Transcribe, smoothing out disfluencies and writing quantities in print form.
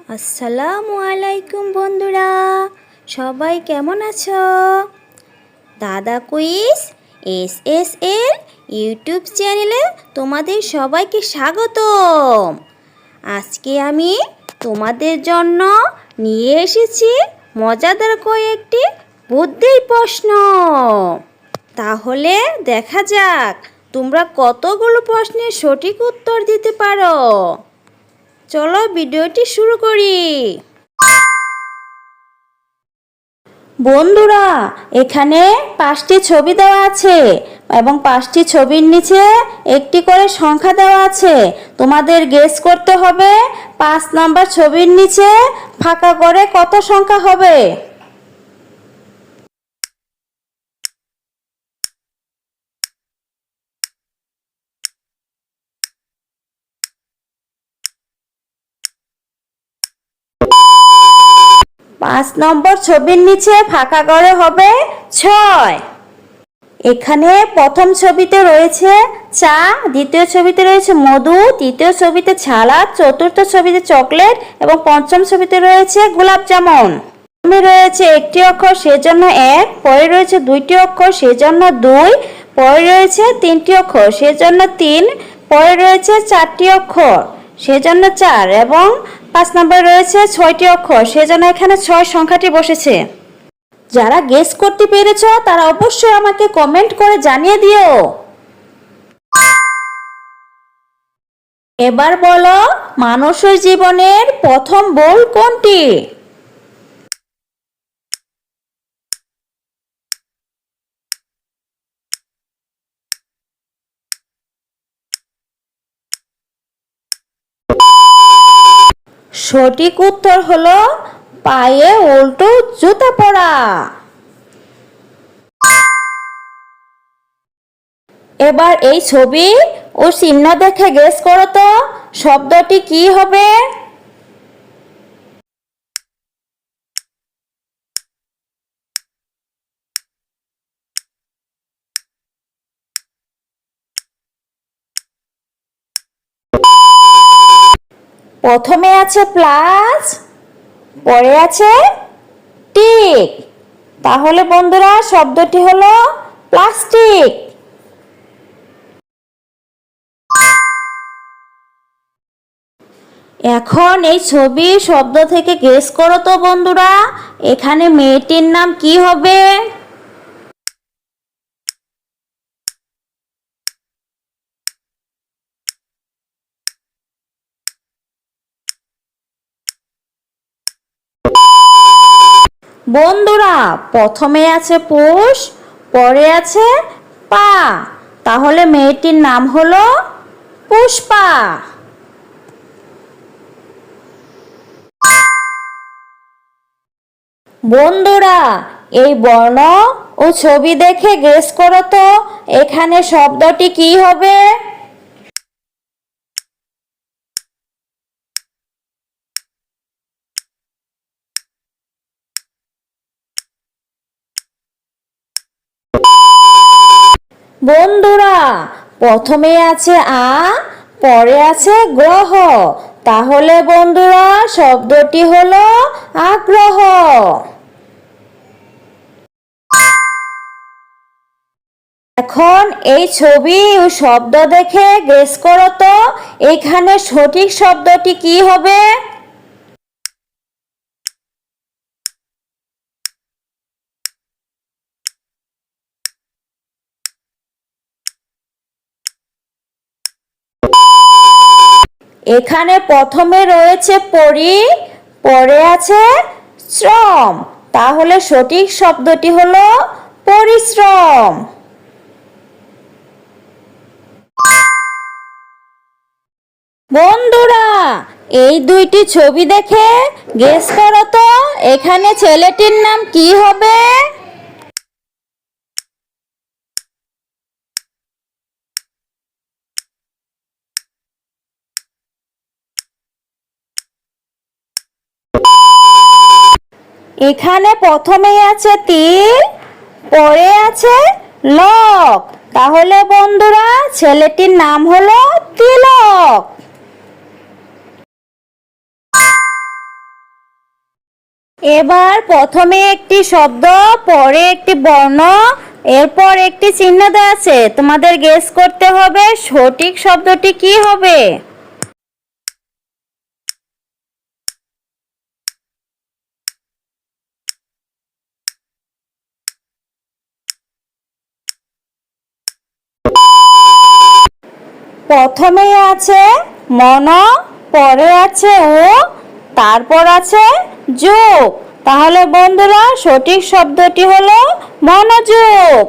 আসসালামু আলাইকুম বন্ধুরা, সবাই কেমন আছো? দাদা কুইজ এস ইউটিউব চ্যানেলে তোমাদের সবাইকে স্বাগতম। আজকে আমি তোমাদের জন্য নিয়ে এসেছি মজাদার কয়েকটি বুদ্ধির প্রশ্ন। তাহলে দেখা যাক তোমরা কতগুলো প্রশ্নের সঠিক উত্তর দিতে পারো। চলো ভিডিওটি শুরু করি। বন্ধুরা, এখানে 5টি ছবি দেওয়া আছে এবং 5টি ছবির নিচে একটি করে সংখ্যা দেওয়া আছে। তোমাদের গেস করতে হবে 5 নম্বর ছবির নিচে ফাঁকা করে কত সংখ্যা হবে। 5 নম্বর ছবির নিচে ফাঁকা করে হবে 6। এখানে প্রথম ছবিতে রয়েছে চা, দ্বিতীয় ছবিতে রয়েছে মধু, তৃতীয় ছবিতে ছালাদ, চতুর্থ ছবিতে চকলেট এবং পঞ্চম ছবিতে রয়েছে গোলাপ জামুন। প্রথমে রয়েছে একটি অক্ষর সেজন্য 1, পরে রয়েছে 2টি অক্ষর সেজন্য 2, পরে রয়েছে 3টি অক্ষর সেজন্য 3, পরে রয়েছে 4টি অক্ষর সেজন্য 4 এবং 5 নম্বরে রয়েছে 6টি অক্ষর সেজন্য এখানে 6 সংখ্যাটি বসেছে। যারা গেস করতে পেরেছো তারা অবশ্যই আমাকে কমেন্ট করে জানিয়ে দিও। এবার বলো, মানুষের জীবনের প্রথম বই কোনটি? সঠিক উত্তর হলো পায়ে উল্টো জুতা পরা। এবার এই ছবি ও চিহ্ন দেখে গেস করো তো শব্দটি কি হবে। প্রথমে আছে প্লাস, পরে আছে টিক, তাহলে বন্ধুরা শব্দটি হলো প্লাস্টিক। এখন এই ছবি শব্দ থেকে গেস করো তো বন্ধুরা, এখানে মেয়েটির নাম কি হবে? বন্ধুরা, প্রথমে আছে পুষ, পরে আছে পা, তাহলে মেয়েটির নাম হলো পুষ্পা। বন্ধুরা, এই বর্ণ ও ছবি দেখে গেস করো তো এখানে শব্দটি কি হবে। বন্ধুরা, প্রথমে আছে আ, পরে আছে গ্রহ, তাহলে বন্ধুরা শব্দটি হলো আগ্রহ। এখন এই ছবি ও শব্দ দেখে গেস করো তো এখানে সঠিক শব্দটি কি হবে। এখানে প্রথমে রয়েছে পরি, পরে আছে শ্রম, তাহলে সঠিক শব্দটি হলো পরিশ্রম। বন্ধুরা, এই দুইটি ছবি দেখে গেস করো তো এখানে ছেলেটির নাম কি হবে। এখানে প্রথমেই আছে তীর, পরে আছে লক, তাহলে বন্ধুরা ছেলেটির নাম হলো তিলক। এবার প্রথমে একটি শব্দ, পরে একটি বর্ণ, এরপর একটি চিহ্ন দেওয়া আছে। তোমাদের গেস করতে হবে সঠিক শব্দটি কি হবে। প্রথমে আছে মন, পরে আছে ও, তারপর আছে যোগ। তাহলে বন্ধুরা সঠিক শব্দটি হলো মনোযোগ।